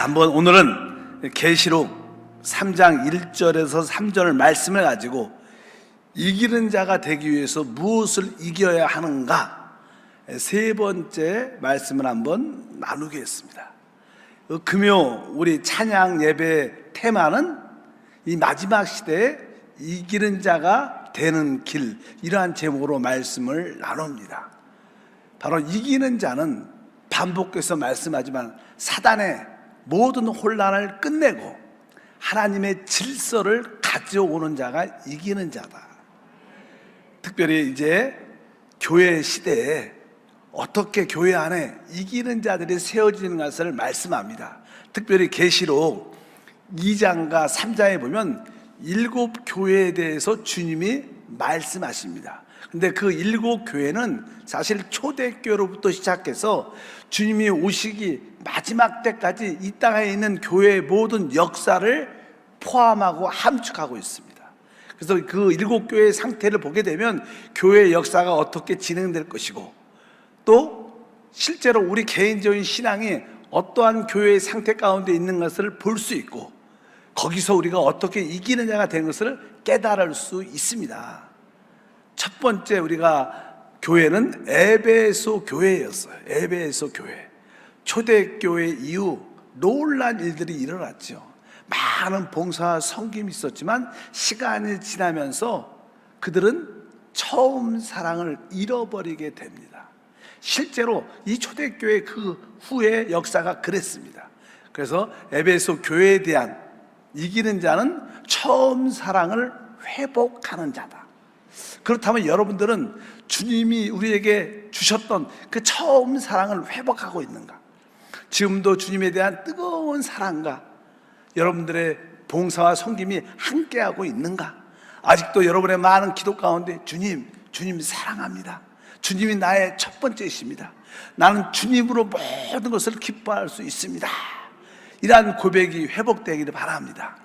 한번 오늘은 계시록 3장 1절에서 3절 말씀을 가지고 이기는 자가 되기 위해서 무엇을 이겨야 하는가, 세 번째 말씀을 한번 나누겠습니다. 금요 우리 찬양 예배 테마는 이 마지막 시대에 이기는 자가 되는 길, 이러한 제목으로 말씀을 나눕니다. 바로 이기는 자는 반복해서 말씀하지만 사단의 모든 혼란을 끝내고 하나님의 질서를 가져오는 자가 이기는 자다. 특별히 이제 교회 시대에 어떻게 교회 안에 이기는 자들이 세워지는 것을 말씀합니다. 특별히 계시록 2장과 3장에 보면 7 교회에 대해서 주님이 말씀하십니다. 근데 그 7 교회는 사실 초대교회로부터 시작해서 주님이 오시기 마지막 때까지 이 땅에 있는 교회의 모든 역사를 포함하고 함축하고 있습니다. 그래서 그 7 교회의 상태를 보게 되면 교회의 역사가 어떻게 진행될 것이고, 또 실제로 우리 개인적인 신앙이 어떠한 교회의 상태 가운데 있는 것을 볼 수 있고, 거기서 우리가 어떻게 이기는 자가 된 것을 깨달을 수 있습니다. 첫 번째 우리가 교회는 에베소 교회였어요. 에베소 교회. 초대교회 이후 놀란 일들이 일어났죠. 많은 봉사와 섬김이 있었지만 시간이 지나면서 그들은 처음 사랑을 잃어버리게 됩니다. 실제로 이 초대교회 그 후의 역사가 그랬습니다. 그래서 에베소 교회에 대한 이기는 자는 처음 사랑을 회복하는 자다. 그렇다면 여러분들은 주님이 우리에게 주셨던 그 처음 사랑을 회복하고 있는가? 지금도 주님에 대한 뜨거운 사랑과 여러분들의 봉사와 섬김이 함께하고 있는가? 아직도 여러분의 많은 기도 가운데 주님 사랑합니다. 주님이 나의 첫 번째이십니다. 나는 주님으로 모든 것을 기뻐할 수 있습니다. 이러한 고백이 회복되기를 바랍니다.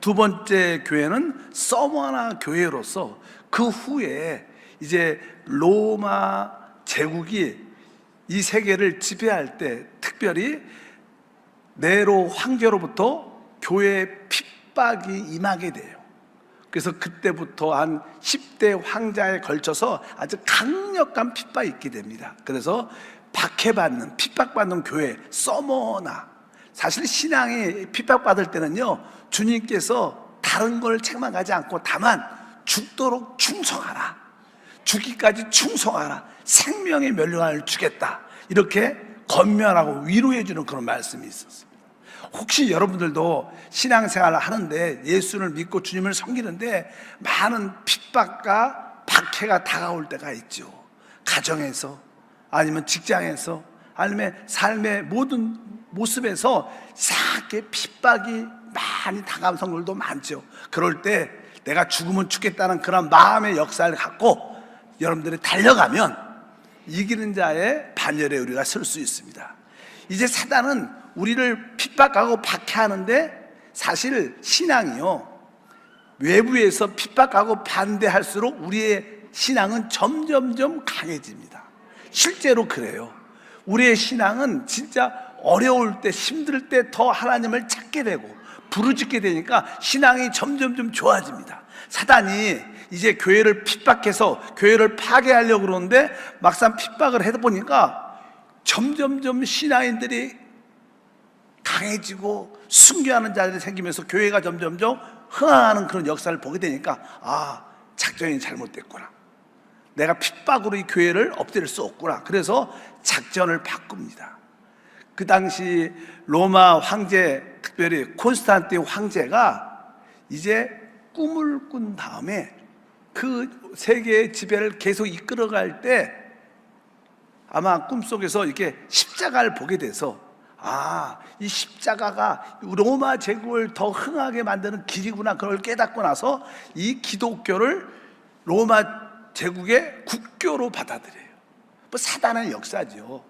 두 번째 교회는 서머나 교회로서 그 후에 이제 로마 제국이 이 세계를 지배할 때 특별히 네로 황제로부터 교회의 핍박이 임하게 돼요. 그래서 그때부터 한 10대 황자에 걸쳐서 아주 강력한 핍박이 있게 됩니다. 그래서 박해받는, 핍박받는 교회, 서머나. 사실 신앙이 핍박받을 때는요, 주님께서 다른 걸 책망하지 않고 다만 죽도록 충성하라, 죽기까지 충성하라, 생명의 면류관을 주겠다, 이렇게 권면하고 위로해 주는 그런 말씀이 있었습니다. 혹시 여러분들도 신앙생활을 하는데 예수를 믿고 주님을 섬기는데 많은 핍박과 박해가 다가올 때가 있죠. 가정에서, 아니면 직장에서, 아니면 삶의 모든 모습에서 이상하게 핍박이 많이 다가온 성도들도 많죠. 그럴 때 내가 죽으면 죽겠다는 그런 마음의 역사를 갖고 여러분들이 달려가면 이기는 자의 반열에 우리가 설 수 있습니다. 이제 사단은 우리를 핍박하고 박해하는데 사실 신앙이요, 외부에서 핍박하고 반대할수록 우리의 신앙은 점점점 강해집니다. 실제로 그래요. 우리의 신앙은 진짜 어려울 때, 힘들 때 더 하나님을 찾게 되고 부르짖게 되니까 신앙이 점점점 좋아집니다. 사단이 이제 교회를 핍박해서 교회를 파괴하려고 그러는데 막상 핍박을 해다 보니까 점점점 신앙인들이 강해지고 순교하는 자들이 생기면서 교회가 점점점 흥황하는 그런 역사를 보게 되니까, 아, 작전이 잘못됐구나, 내가 핍박으로 이 교회를 엎드릴 수 없구나. 그래서 작전을 바꿉니다. 그 당시 로마 황제, 특별히 콘스탄틴 황제가 이제 꿈을 꾼 다음에 그 세계의 지배를 계속 이끌어갈 때 아마 꿈속에서 이렇게 십자가를 보게 돼서, 아, 이 십자가가 로마 제국을 더 흥하게 만드는 길이구나, 그걸 깨닫고 나서 이 기독교를 로마 제국의 국교로 받아들여요. 뭐 사단의 역사죠.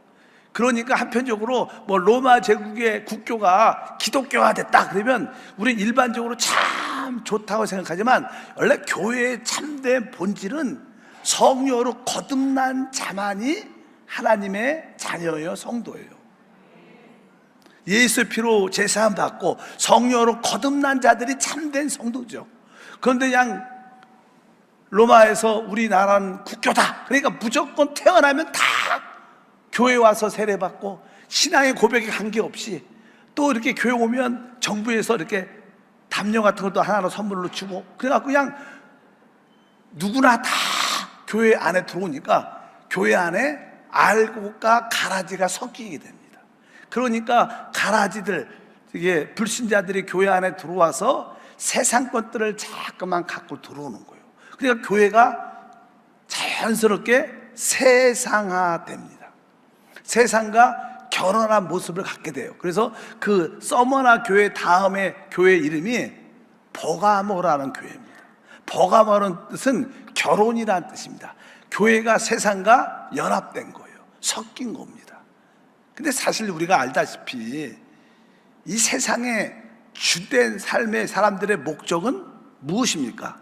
그러니까 한편적으로 뭐 로마 제국의 국교가 기독교화 됐다 그러면 우리 일반적으로 참 좋다고 생각하지만, 원래 교회의 참된 본질은 성령으로 거듭난 자만이 하나님의 자녀예요, 성도예요. 예수의 피로 제사함 받고 성령으로 거듭난 자들이 참된 성도죠. 그런데 그냥 로마에서 우리나라는 국교다, 그러니까 무조건 태어나면 다 교회 와서 세례받고 신앙의 고백에 관계없이 또 이렇게 교회 오면 정부에서 이렇게 담요 같은 것도 하나로 선물로 주고, 그래갖고 그냥 누구나 다 교회 안에 들어오니까 교회 안에 알고가 가라지가 섞이게 됩니다. 그러니까 가라지들, 이게 불신자들이 교회 안에 들어와서 세상 것들을 자꾸만 갖고 들어오는 거예요. 그러니까 교회가 자연스럽게 세상화됩니다. 세상과 결혼한 모습을 갖게 돼요. 그래서 그 서머나 교회 다음에 교회 이름이 버가모라는 교회입니다. 버가모라는 뜻은 결혼이라는 뜻입니다. 교회가 세상과 연합된 거예요. 섞인 겁니다. 근데 사실 우리가 알다시피 이 세상의 주된 삶의 사람들의 목적은 무엇입니까?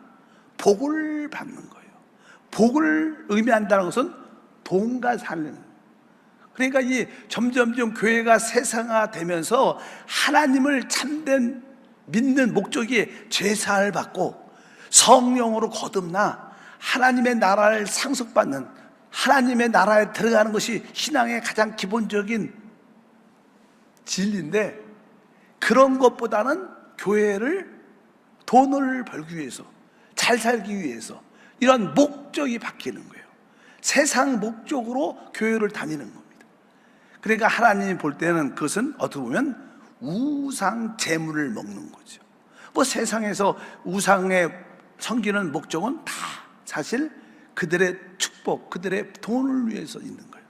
복을 받는 거예요. 복을 의미한다는 것은 돈과 살리는. 그러니까 이 점점점 교회가 세상화되면서 하나님을 참된 믿는 목적이 제사를 받고 성령으로 거듭나 하나님의 나라를 상속받는, 하나님의 나라에 들어가는 것이 신앙의 가장 기본적인 진리인데, 그런 것보다는 교회를 돈을 벌기 위해서, 잘 살기 위해서 이런 목적이 바뀌는 거예요. 세상 목적으로 교회를 다니는 겁니다. 그러니까 하나님이 볼 때는 그것은 어떻게 보면 우상 제물을 먹는 거죠. 뭐 세상에서 우상에 섬기는 목적은 다 사실 그들의 축복, 그들의 돈을 위해서 있는 거예요.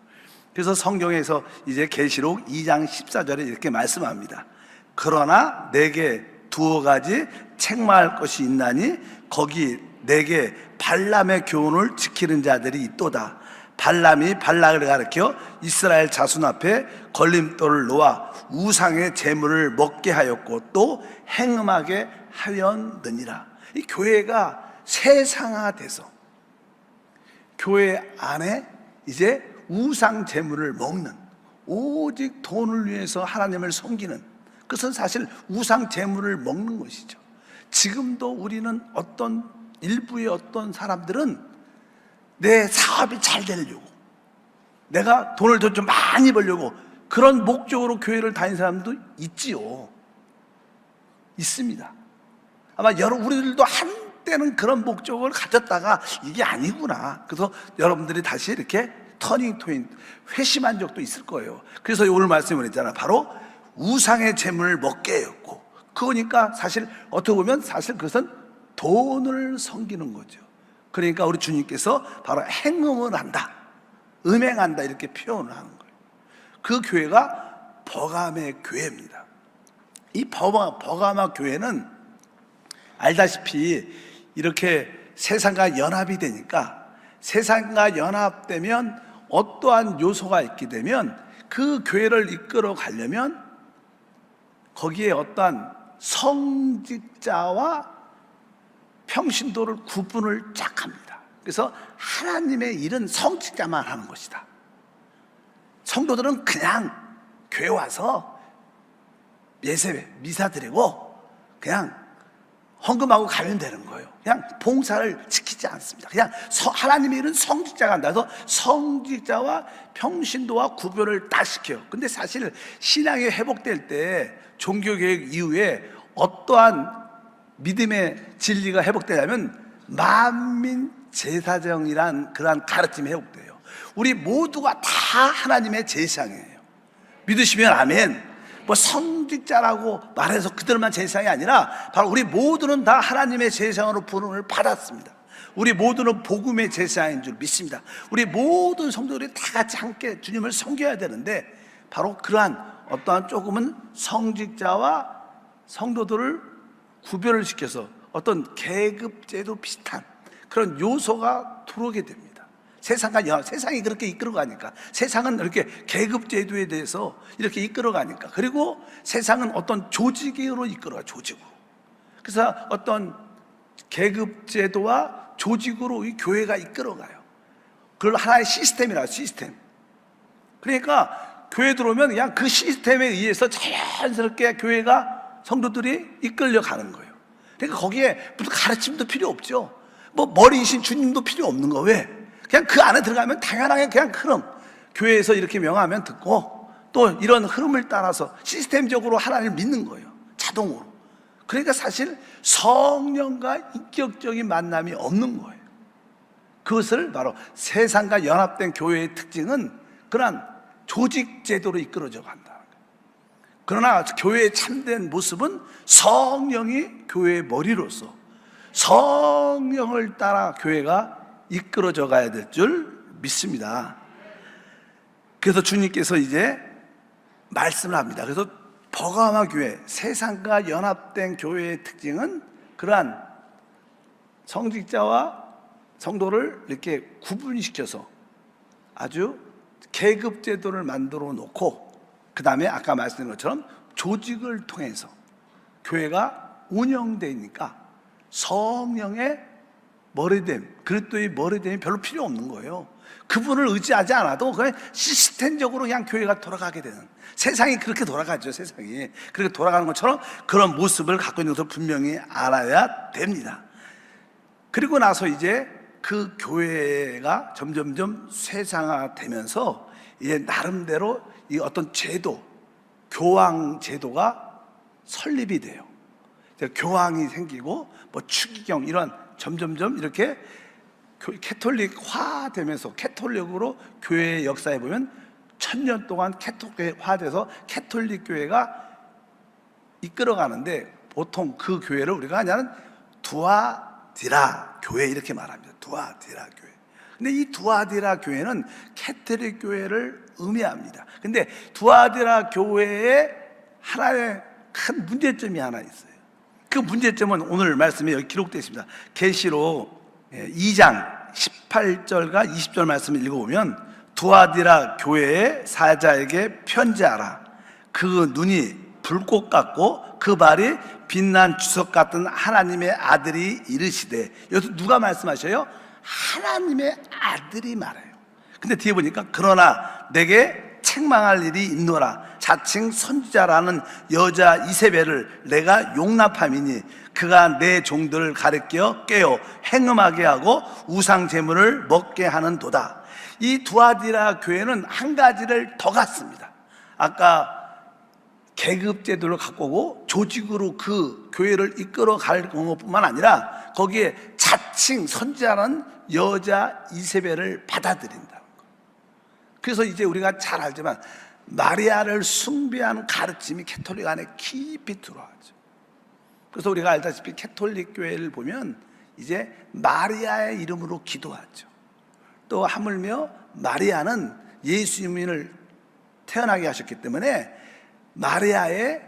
그래서 성경에서 이제 계시록 2장 14절에 이렇게 말씀합니다. 그러나 내게 두어 가지 책망할 것이 있나니 거기 내게 발람의 교훈을 지키는 자들이 있도다. 발람이 발락을 가르쳐 이스라엘 자손 앞에 걸림돌을 놓아 우상의 재물을 먹게 하였고 또 행음하게 하였느니라. 이 교회가 세상화돼서 교회 안에 이제 우상 재물을 먹는, 오직 돈을 위해서 하나님을 섬기는, 그것은 사실 우상 재물을 먹는 것이죠. 지금도 우리는 어떤 일부의 어떤 사람들은 내 사업이 잘 되려고, 내가 돈을 더 좀 많이 벌려고 그런 목적으로 교회를 다니는 사람도 있지요. 있습니다. 아마 우리들도 한때는 그런 목적을 가졌다가 이게 아니구나, 그래서 여러분들이 다시 이렇게 터닝 포인트, 회심한 적도 있을 거예요. 그래서 오늘 말씀을 했잖아. 바로 우상의 재물을 먹게 했고, 그거니까 사실 어떻게 보면 사실 그것은 돈을 섬기는 거죠. 그러니까 우리 주님께서 바로 행음을 한다, 음행한다, 이렇게 표현을 하는 거예요. 그 교회가 버가의 교회입니다. 이 버가마 교회는 알다시피 이렇게 세상과 연합이 되니까, 세상과 연합되면 어떠한 요소가 있게 되면 그 교회를 이끌어 가려면 거기에 어떠한 성직자와 평신도를 구분을 쫙 합니다. 그래서 하나님의 일은 성직자만 하는 것이다. 성도들은 그냥 교회 와서 예배, 미사 드리고 그냥 헌금하고 가면 되는 거예요. 그냥 봉사를 지키지 않습니다. 그냥 하나님의 일은 성직자가 한다. 그래서 성직자와 평신도와 구별을 딱 시켜요. 근데 사실 신앙이 회복될 때 종교개혁 이후에 어떠한 믿음의 진리가 회복되냐면 만민 제사정이란 그러한 가르침이 회복돼요. 우리 모두가 다 하나님의 제사장이에요. 믿으시면 아멘. 뭐 성직자라고 말해서 그들만 제사장이 아니라 바로 우리 모두는 다 하나님의 제사장으로 부름을 받았습니다. 우리 모두는 복음의 제사장인 줄 믿습니다. 우리 모든 성도들이 다 같이 함께 주님을 섬겨야 되는데, 바로 그러한 어떠한 조금은 성직자와 성도들을 구별을 시켜서 어떤 계급제도 비슷한 그런 요소가 들어오게 됩니다. 세상이 그렇게 이끌어가니까, 세상은 이렇게 계급제도에 대해서 이렇게 이끌어가니까, 그리고 세상은 어떤 조직으로 이끌어가, 조직으로. 그래서 어떤 계급제도와 조직으로 이 교회가 이끌어가요. 그걸 하나의 시스템이라, 시스템. 그러니까 교회 들어오면 그냥 그 시스템에 의해서 자연스럽게 교회가 성도들이 이끌려 가는 거예요. 그러니까 거기에 무슨 가르침도 필요 없죠. 뭐 머리이신 주님도 필요 없는 거. 왜? 그냥 그 안에 들어가면 당연하게 그냥 흐름, 교회에서 이렇게 명하면 듣고 또 이런 흐름을 따라서 시스템적으로 하나님을 믿는 거예요. 자동으로. 그러니까 사실 성령과 인격적인 만남이 없는 거예요. 그것을 바로 세상과 연합된 교회의 특징은 그러한 조직 제도로 이끌어져 간다. 그러나 교회의 참된 모습은 성령이 교회의 머리로서 성령을 따라 교회가 이끌어져 가야 될 줄 믿습니다. 그래서 주님께서 이제 말씀을 합니다. 그래서 버가마 교회, 세상과 연합된 교회의 특징은 그러한 성직자와 성도를 이렇게 구분시켜서 아주 계급 제도를 만들어 놓고, 그 다음에 아까 말씀드린 것처럼 조직을 통해서 교회가 운영되니까 성령의 머리됨, 그리스도의 머리됨이 별로 필요 없는 거예요. 그분을 의지하지 않아도 그냥 시스템적으로 그냥 교회가 돌아가게 되는, 세상이 그렇게 돌아가죠. 세상이 그렇게 돌아가는 것처럼 그런 모습을 갖고 있는 것을 분명히 알아야 됩니다. 그리고 나서 이제 그 교회가 점점점 세상화되면서 이제 나름대로 이 어떤 제도, 교황 제도가 설립이 돼요. 교황이 생기고 뭐 추기경 이런 점점점 이렇게 캐톨릭화 되면서, 캐톨릭으로 교회의 역사에 보면 1000년 동안 캐톨릭화돼서 캐톨릭 교회가 이끌어가는데, 보통 그 교회를 우리가 하냐는 두아디라 교회 이렇게 말합니다. 두아디라 교회. 근데 이 두아디라 교회는 캐톨릭 교회를 의미합니다. 근데 두아디라 교회에 하나의 큰 문제점이 하나 있어요. 그 문제점은 오늘 말씀에 여기 기록되어 있습니다. 계시록 2장 18절과 20절 말씀을 읽어보면, 두아디라 교회의 사자에게 편지하라. 그 눈이 불꽃 같고 그 발이 빛난 주석 같은 하나님의 아들이 이르시되, 여기서 누가 말씀하셔요? 하나님의 아들이 말해요. 근데 뒤에 보니까 그러나 내게 책망할 일이 있노라. 자칭 선지자라는 여자 이세벨을 내가 용납함이니 그가 내 종들을 가르켜 깨어 행음하게 하고 우상 제물을 먹게 하는 도다. 이 두아디라 교회는 한 가지를 더 갖습니다. 아까 계급 제도를 갖고 오고 조직으로 그 교회를 이끌어 갈 것뿐만 아니라 거기에 자칭 선지자라는 여자 이세벨을 받아들인다. 그래서 이제 우리가 잘 알지만 마리아를 숭배하는 가르침이 캐톨릭 안에 깊이 들어왔죠. 그래서 우리가 알다시피 캐톨릭 교회를 보면 이제 마리아의 이름으로 기도하죠. 또 하물며 마리아는 예수님을 태어나게 하셨기 때문에 마리아의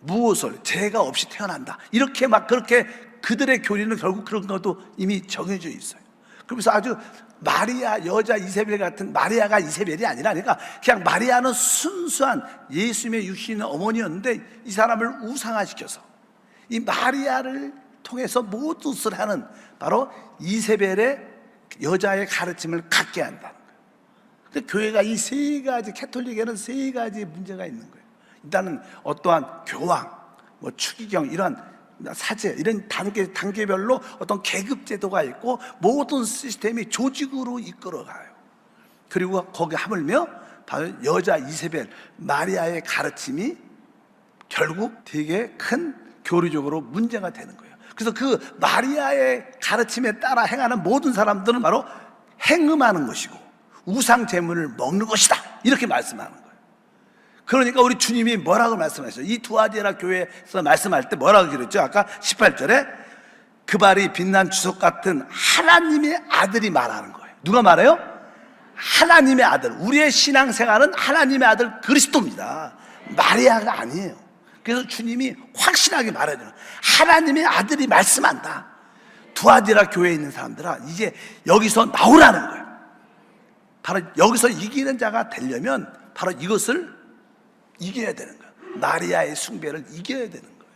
무엇을 죄가 없이 태어난다, 이렇게 막 그렇게 그들의 교리는 결국 그런 것도 이미 정해져 있어요. 그래서 아주 마리아, 여자 이세벨 같은, 마리아가 이세벨이 아니라, 그러니까 그냥 마리아는 순수한 예수님의 육신의 어머니였는데 이 사람을 우상화시켜서 이 마리아를 통해서 모든 것을 하는 바로 이세벨의 여자의 가르침을 갖게 한다는 거예요. 근데 교회가 이 세 가지, 캐톨릭에는 세 가지 문제가 있는 거예요. 일단은 어떠한 교황, 뭐 추기경, 이런 사제, 이런 단계별로 어떤 계급 제도가 있고 모든 시스템이 조직으로 이끌어가요. 그리고 거기 하물며 바로 여자 이세벨, 마리아의 가르침이 결국 되게 큰 교리적으로 문제가 되는 거예요. 그래서 그 마리아의 가르침에 따라 행하는 모든 사람들은 바로 행음하는 것이고 우상 제물을 먹는 것이다, 이렇게 말씀하는 거예요. 그러니까 우리 주님이 뭐라고 말씀하셨어요? 이 두아디라 교회에서 말씀할 때 뭐라고 그랬죠? 아까 18절에 그 발이 빛난 주석 같은 하나님의 아들이 말하는 거예요. 누가 말해요? 하나님의 아들. 우리의 신앙생활은 하나님의 아들 그리스도입니다. 마리아가 아니에요. 그래서 주님이 확실하게 말해줘요. 하나님의 아들이 말씀한다. 두아디라 교회에 있는 사람들아, 이제 여기서 나오라는 거예요. 바로 여기서 이기는 자가 되려면 바로 이것을 이겨야 되는 거예요. 마리아의 숭배를 이겨야 되는 거예요.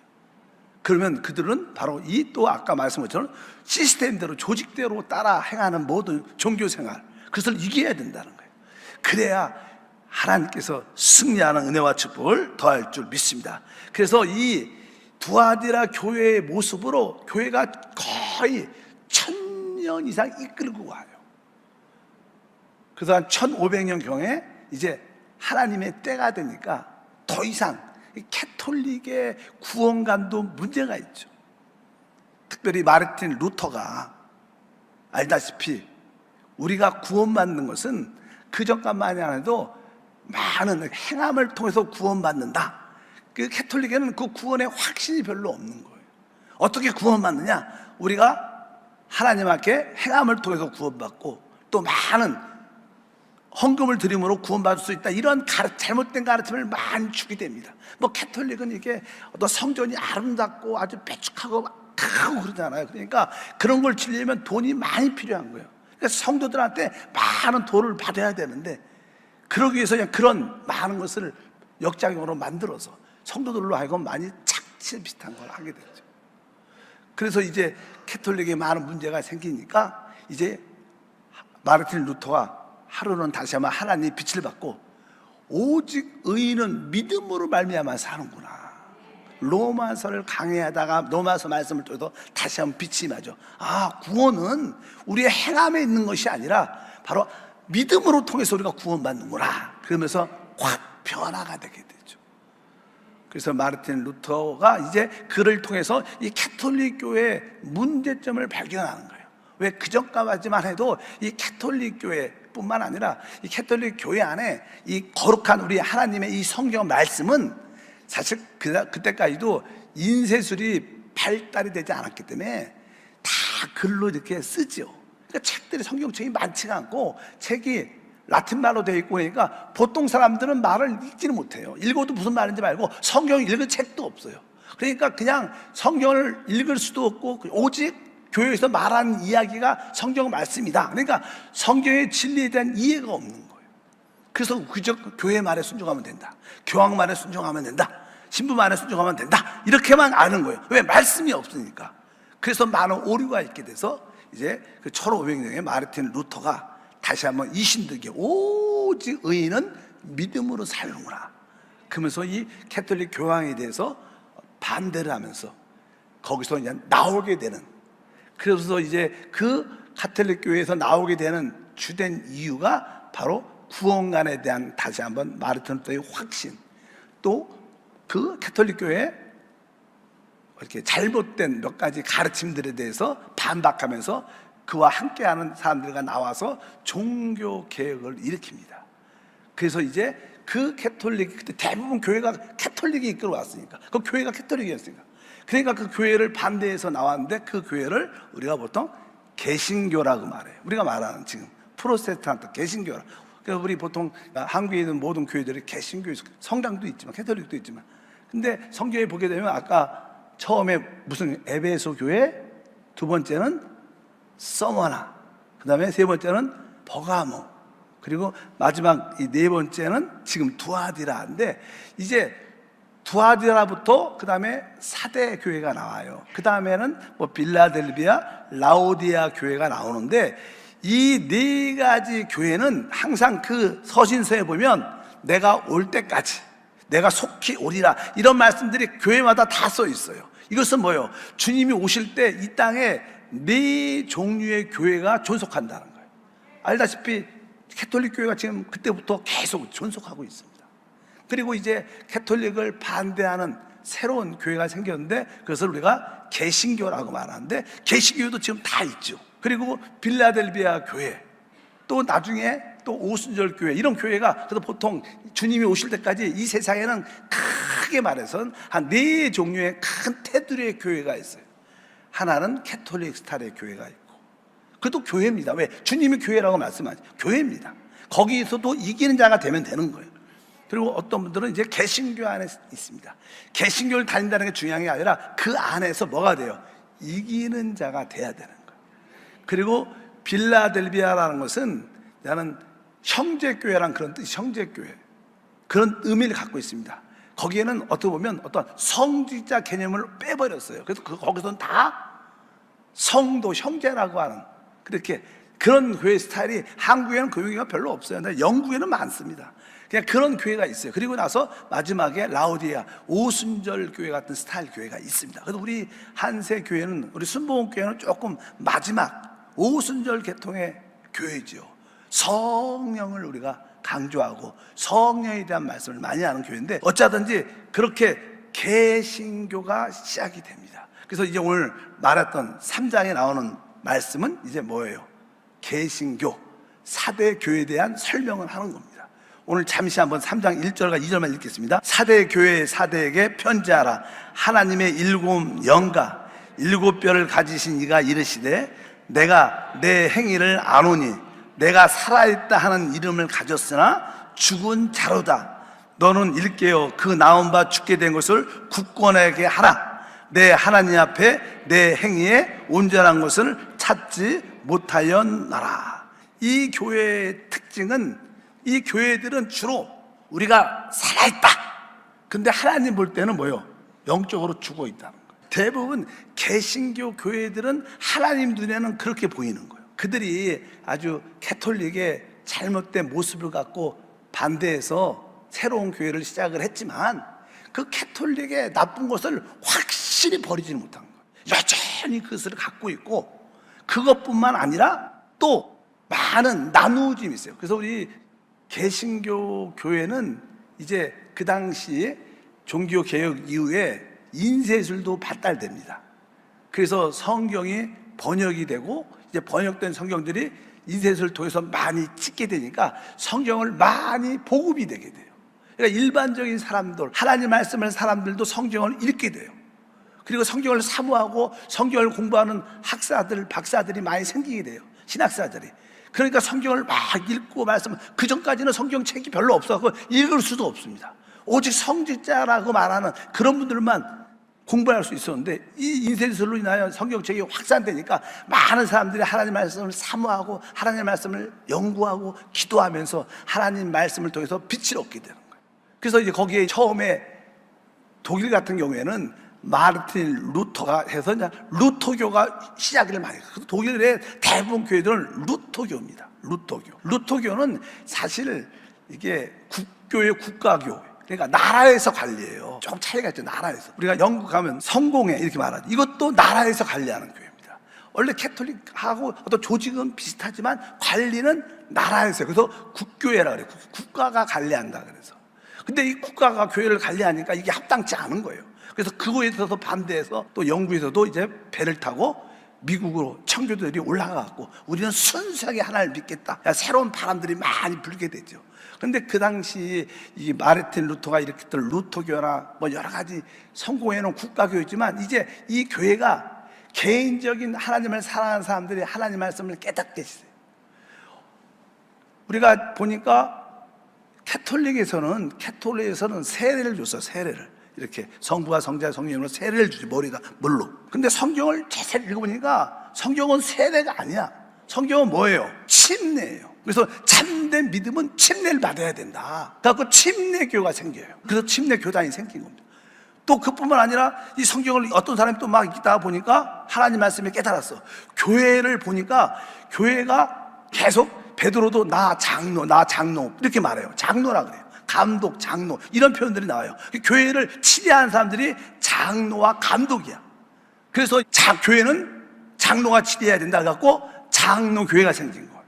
그러면 그들은 바로 이 또 아까 말씀한 것처럼 시스템대로, 조직대로 따라 행하는 모든 종교생활, 그것을 이겨야 된다는 거예요. 그래야 하나님께서 승리하는 은혜와 축복을 더할 줄 믿습니다. 그래서 이 두아디라 교회의 모습으로 교회가 거의 1000년 이상 이끌고 와요. 그래서 한 1500년경에 이제 하나님의 때가 되니까 더 이상 캐톨릭의 구원관도 문제가 있죠. 특별히 마르틴 루터가 알다시피 우리가 구원받는 것은 그전까만이 안 해도 많은 행함을 통해서 구원받는다. 그 캐톨릭에는 그 구원의 확신이 별로 없는 거예요. 어떻게 구원받느냐? 우리가 하나님 앞에 행함을 통해서 구원받고 또 많은 헌금을 드림으로 구원받을 수 있다. 이런 잘못된 가르침을 많이 주게 됩니다. 뭐 캐톨릭은 이게 어떤 성전이 아름답고 아주 빼쭉하고 크고 그러잖아요. 그러니까 그런 걸 지려면 돈이 많이 필요한 거예요. 그러니까 성도들한테 많은 돈을 받아야 되는데 그러기 위해서 그냥 그런 많은 것을 역작용으로 만들어서 성도들로 하여금 많이 착취 비슷한 걸 하게 되죠. 그래서 이제 캐톨릭에 많은 문제가 생기니까 이제 마르틴 루터가 하루는 다시 한번 하나님의 빛을 받고 오직 의인은 믿음으로 말미암아 사는구나. 로마서를 강의하다가 로마서 말씀을 통해서 다시 한번 빛이 나죠. 아, 구원은 우리의 행함에 있는 것이 아니라 바로 믿음으로 통해서 우리가 구원받는구나. 그러면서 확 변화가 되게 되죠. 그래서 마르틴 루터가 이제 그를 통해서 이 캐톨릭 교회의 문제점을 발견하는 거예요. 왜 그전까지만 해도 이 캐톨릭 교회뿐만 아니라 이 캐톨릭 교회 안에 이 거룩한 우리 하나님의 이 성경 말씀은 사실 그때까지도 인쇄술이 발달이 되지 않았기 때문에 다 글로 이렇게 쓰죠. 그러니까 책들이 성경책이 많지가 않고 책이 라틴말로 되어 있고 그러니까 보통 사람들은 말을 읽지는 못해요. 읽어도 무슨 말인지 말고 성경 읽을 책도 없어요. 그러니까 그냥 성경을 읽을 수도 없고 오직 교회에서 말하는 이야기가 성경 말씀이다. 그러니까 성경의 진리에 대한 이해가 없는 거예요. 그래서 그저 교회 말에 순종하면 된다. 교황 말에 순종하면 된다. 신부 말에 순종하면 된다. 이렇게만 아는 거예요. 왜? 말씀이 없으니까. 그래서 많은 오류가 있게 돼서 이제 그 1500년에 마르틴 루터가 다시 한번 이 신득에 오직 의인은 믿음으로 살는구나. 그러면서 이 캐톨릭 교황에 대해서 반대를 하면서 거기서 이제 나오게 되는, 그래서 이제 그 가톨릭 교회에서 나오게 되는 주된 이유가 바로 구원관에 대한 다시 한번 마르틴 루터의 확신, 또 그 가톨릭 교회의 이렇게 잘못된 몇 가지 가르침들에 대해서 반박하면서 그와 함께하는 사람들과 나와서 종교 개혁을 일으킵니다. 그래서 이제 그 캐톨릭, 그때 대부분 교회가 캐톨릭이 이끌어 왔으니까, 그 교회가 캐톨릭이었으니까, 그러니까 그 교회를 반대해서 나왔는데 그 교회를 우리가 보통 개신교라고 말해요. 우리가 말하는 지금 프로테스탄트 개신교라. 그래서 우리 보통 한국에 있는 모든 교회들이 개신교, 성당도 있지만 캐톨릭도 있지만, 근데 성경에 보게 되면 아까 처음에 무슨 에베소 교회, 두 번째는 서머나, 그 다음에 세 번째는 버가모, 그리고 마지막 이 네 번째는 지금 두아디라인데, 이제 두아디라부터 그 다음에 4대 교회가 나와요. 그 다음에는 뭐 빌라델비아, 라오디아 교회가 나오는데, 이 네 가지 교회는 항상 그 서신서에 보면 내가 올 때까지 내가 속히 오리라, 이런 말씀들이 교회마다 다 써 있어요. 이것은 뭐예요? 주님이 오실 때 이 땅에 네 종류의 교회가 존속한다는 거예요. 알다시피 캐톨릭 교회가 지금 그때부터 계속 존속하고 있습니다. 그리고 이제 캐톨릭을 반대하는 새로운 교회가 생겼는데 그것을 우리가 개신교라고 말하는데, 개신교도 지금 다 있죠. 그리고 빌라델비아 교회, 또 나중에 또 오순절 교회, 이런 교회가, 그래서 보통 주님이 오실 때까지 이 세상에는 크게 말해서 한 네 종류의 큰 테두리의 교회가 있어요. 하나는 캐톨릭 스타일의 교회가 있고, 그것도 교회입니다. 왜? 주님이 교회라고 말씀하죠. 교회입니다. 거기에서도 이기는 자가 되면 되는 거예요. 그리고 어떤 분들은 이제 개신교 안에 있습니다. 개신교를 다닌다는 게 중요한 게 아니라 그 안에서 뭐가 돼요? 이기는 자가 돼야 되는 거예요. 그리고 빌라델비아라는 것은 나는 형제교회란 그런 뜻이, 형제교회, 그런 의미를 갖고 있습니다. 거기에는 어떻게 보면 어떤 성직자 개념을 빼버렸어요. 그래서 거기서는 다 성도, 형제라고 하는, 그렇게 그런 교회 스타일이 한국에는 그 교회가 별로 없어요. 근데 영국에는 많습니다. 그냥 그런 교회가 있어요. 그리고 나서 마지막에 라오디게아 오순절 교회 같은 스타일 교회가 있습니다. 그래서 우리 한세 교회는, 우리 순복음 교회는 조금 마지막 오순절 계통의 교회지요. 성령을 우리가 강조하고 성령에 대한 말씀을 많이 하는 교회인데, 어쩌든지 그렇게 개신교가 시작이 됩니다. 그래서 이제 오늘 말했던 3장에 나오는 말씀은 이제 뭐예요? 개신교 4대 교회에 대한 설명을 하는 겁니다. 오늘 잠시 한번 3장 1절과 2절만 읽겠습니다. 4대 교회 4대에게 편지하라. 하나님의 7 영과 7 뼈를 가지신 이가 이르시되, 내가 내 행위를 아노니 내가 살아있다 하는 이름을 가졌으나 죽은 자로다. 너는 일깨어 그 나온 바 죽게 된 것을 굳건하게 하라. 내 하나님 앞에 내 행위에 온전한 것을 찾지 못하였나라. 이 교회의 특징은, 이 교회들은 주로 우리가 살아있다, 근데 하나님 볼 때는 뭐예요? 영적으로 죽어 있다는 거예요. 대부분 개신교 교회들은 하나님 눈에는 그렇게 보이는 거예요. 그들이 아주 캐톨릭의 잘못된 모습을 갖고 반대해서 새로운 교회를 시작을 했지만, 그 캐톨릭의 나쁜 것을 확실히 버리지는 못한 거예요. 여전히 그것을 갖고 있고, 그것뿐만 아니라 또 많은 나누어짐이 있어요. 그래서 우리 개신교 교회는 이제 그 당시 종교 개혁 이후에 인쇄술도 발달됩니다. 그래서 성경이 번역이 되고, 이제 번역된 성경들이 인쇄술을 통해서 많이 찍게 되니까 성경을 많이 보급이 되게 돼요. 그러니까 일반적인 사람들, 하나님 말씀을 사람들도 성경을 읽게 돼요. 그리고 성경을 사모하고 성경을 공부하는 학사들, 박사들이 많이 생기게 돼요. 신학사들이. 그러니까 성경을 막 읽고 말씀, 그 전까지는 성경책이 별로 없어서 읽을 수도 없습니다. 오직 성직자라고 말하는 그런 분들만 공부할 수 있었는데, 이 인쇄술로 인하여 성경책이 확산되니까 많은 사람들이 하나님 말씀을 사모하고 하나님 말씀을 연구하고 기도하면서 하나님 말씀을 통해서 빛을 얻게 되는 거예요. 그래서 이제 거기에 처음에 독일 같은 경우에는 마르틴 루터가 해서 이제 루터교가 시작을 많이 해요. 독일의 대부분 교회들은 루터교입니다. 루터교는 사실 이게 국교의 국가교, 그러니까 나라에서 관리해요. 조금 차이가 있죠. 나라에서. 우리가 영국 가면 성공회 이렇게 말하죠. 이것도 나라에서 관리하는 교회입니다. 원래 캐톨릭하고 어떤 조직은 비슷하지만 관리는 나라에서. 그래서 국교회라 그래요. 국가가 관리한다 그래서. 근데 이 국가가 교회를 관리하니까 이게 합당치 않은 거예요. 그래서 그거에 있어서 반대해서 또 영국에서도 이제 배를 타고 미국으로 청교도들이 올라가고, 우리는 순수하게 하나님을 믿겠다. 새로운 바람들이 많이 불게 되죠. 근데 그 당시 이 마르틴 루터가 일으켰던 루터교나 뭐 여러 가지 성공해놓은 국가교회지만, 이제 이 교회가 개인적인 하나님을 사랑하는 사람들이 하나님 말씀을 깨닫게 했어요. 우리가 보니까 캐톨릭에서는 세례를 줬어. 세례를. 이렇게 성부와 성자 성령으로 세례를 주지, 머리가 물로. 근데 성경을 자세히 읽어보니까 성경은 세례가 아니야. 성경은 뭐예요? 침례예요. 그래서 참된 믿음은 침례를 받아야 된다. 그래서 침례교가 생겨요. 그래서 침례교단이 생긴 겁니다. 또 그뿐만 아니라 이 성경을 어떤 사람이 또 막 읽다 보니까 하나님 말씀에 깨달았어. 교회를 보니까 교회가 계속 베드로도 나 장로 이렇게 말해요. 장로라 그래요. 감독, 장로 이런 표현들이 나와요. 교회를 치리하는 사람들이 장로와 감독이야. 그래서 교회는 장로가 치리해야 된다 갖고 장로교회가 생긴 거예요.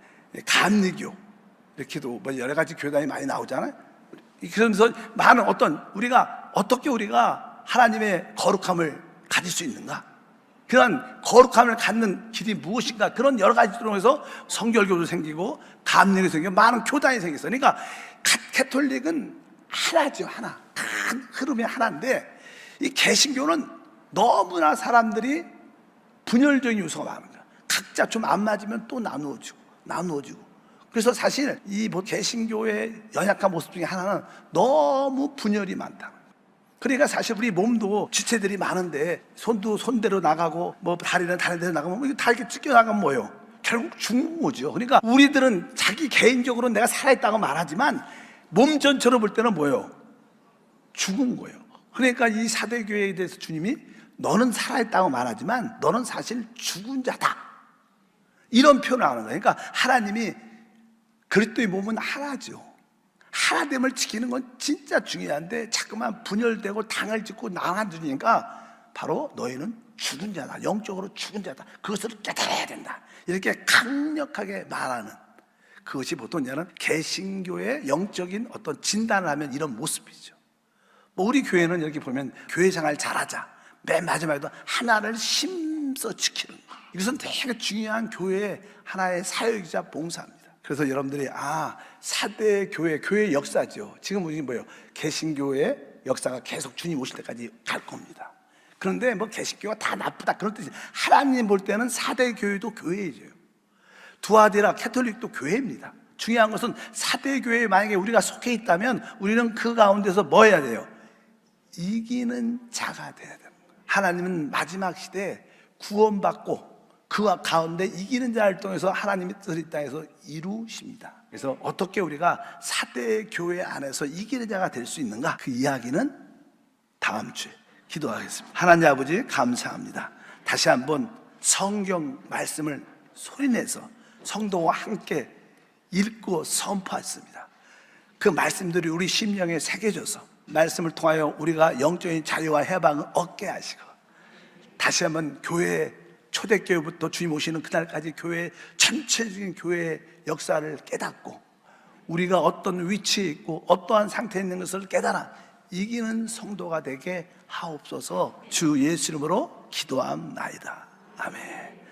감리교 이렇게도 뭐 여러 가지 교단이 많이 나오잖아요. 그러면서 많은 어떻게 우리가 하나님의 거룩함을 가질 수 있는가, 그런 거룩함을 갖는 길이 무엇인가, 그런 여러 가지 통해서 성결교도 생기고 감리교도 생기고 많은 교단이 생겼어요. 그러니까 캐톨릭은 하나죠. 하나. 큰 흐름이 하나인데, 이 개신교는 너무나 사람들이 분열적인 요소가 많은 거야. 각자 좀 안 맞으면 또 나누어지고. 그래서 사실 이 개신교의 연약한 모습 중에 하나는 너무 분열이 많다. 그러니까 사실 우리 몸도 지체들이 많은데, 손도 손대로 나가고 뭐 다리는 다른 데로 나가면 이거 다 이렇게 찢겨 나가면 뭐예요? 결국 죽는 거죠. 그러니까 우리들은 자기 개인적으로 내가 살아있다고 말하지만 몸 전체로 볼 때는 뭐예요? 죽은 거예요. 그러니까 이 4대 교회에 대해서 주님이 너는 살아있다고 말하지만 너는 사실 죽은 자다, 이런 표현을 하는 거예요. 그러니까 하나님이 그리스도의 몸은 하나죠. 하나됨을 지키는 건 진짜 중요한데 자꾸만 분열되고 당을 짓고 나눠주니까 바로 너희는 죽은 자다, 영적으로 죽은 자다, 그것을 깨달아야 된다, 이렇게 강력하게 말하는, 그것이 보통 이제는 개신교의 영적인 어떤 진단을 하면 이런 모습이죠. 뭐 우리 교회는 이렇게 보면 교회 생활 잘하자, 맨 마지막에도 하나를 힘써 지키는 것, 이것은 되게 중요한 교회의 하나의 사역이자 봉사입니다. 그래서 여러분들이 4대 교회 역사죠. 지금 우리 뭐예요? 개신교의 역사가 계속 주님 오실 때까지 갈 겁니다. 그런데 뭐 개신교가 다 나쁘다 그런 뜻이, 하나님 볼 때는 4대 교회도 교회이죠. 두아디라 캐톨릭도 교회입니다. 중요한 것은 4대 교회에 만약에 우리가 속해 있다면 우리는 그 가운데서 뭐 해야 돼요? 이기는 자가 돼야 되는 거예요. 하나님은 마지막 시대에 구원받고 그 가운데 이기는 자를 통해서 하나님의 뜻을 이 땅에서 이루십니다. 그래서 어떻게 우리가 4대 교회 안에서 이기는 자가 될 수 있는가? 그 이야기는 다음 주에 기도하겠습니다. 하나님 아버지 감사합니다. 다시 한번 성경 말씀을 소리내서 성도와 함께 읽고 선포했습니다. 그 말씀들이 우리 심령에 새겨져서 말씀을 통하여 우리가 영적인 자유와 해방을 얻게 하시고, 다시 한번 교회 초대교회부터 주님 오시는 그날까지 교회 전체적인 교회의 역사를 깨닫고 우리가 어떤 위치에 있고 어떠한 상태에 있는 것을 깨달아 이기는 성도가 되게 하옵소서. 주 예수 이름으로 기도함나이다. 아멘.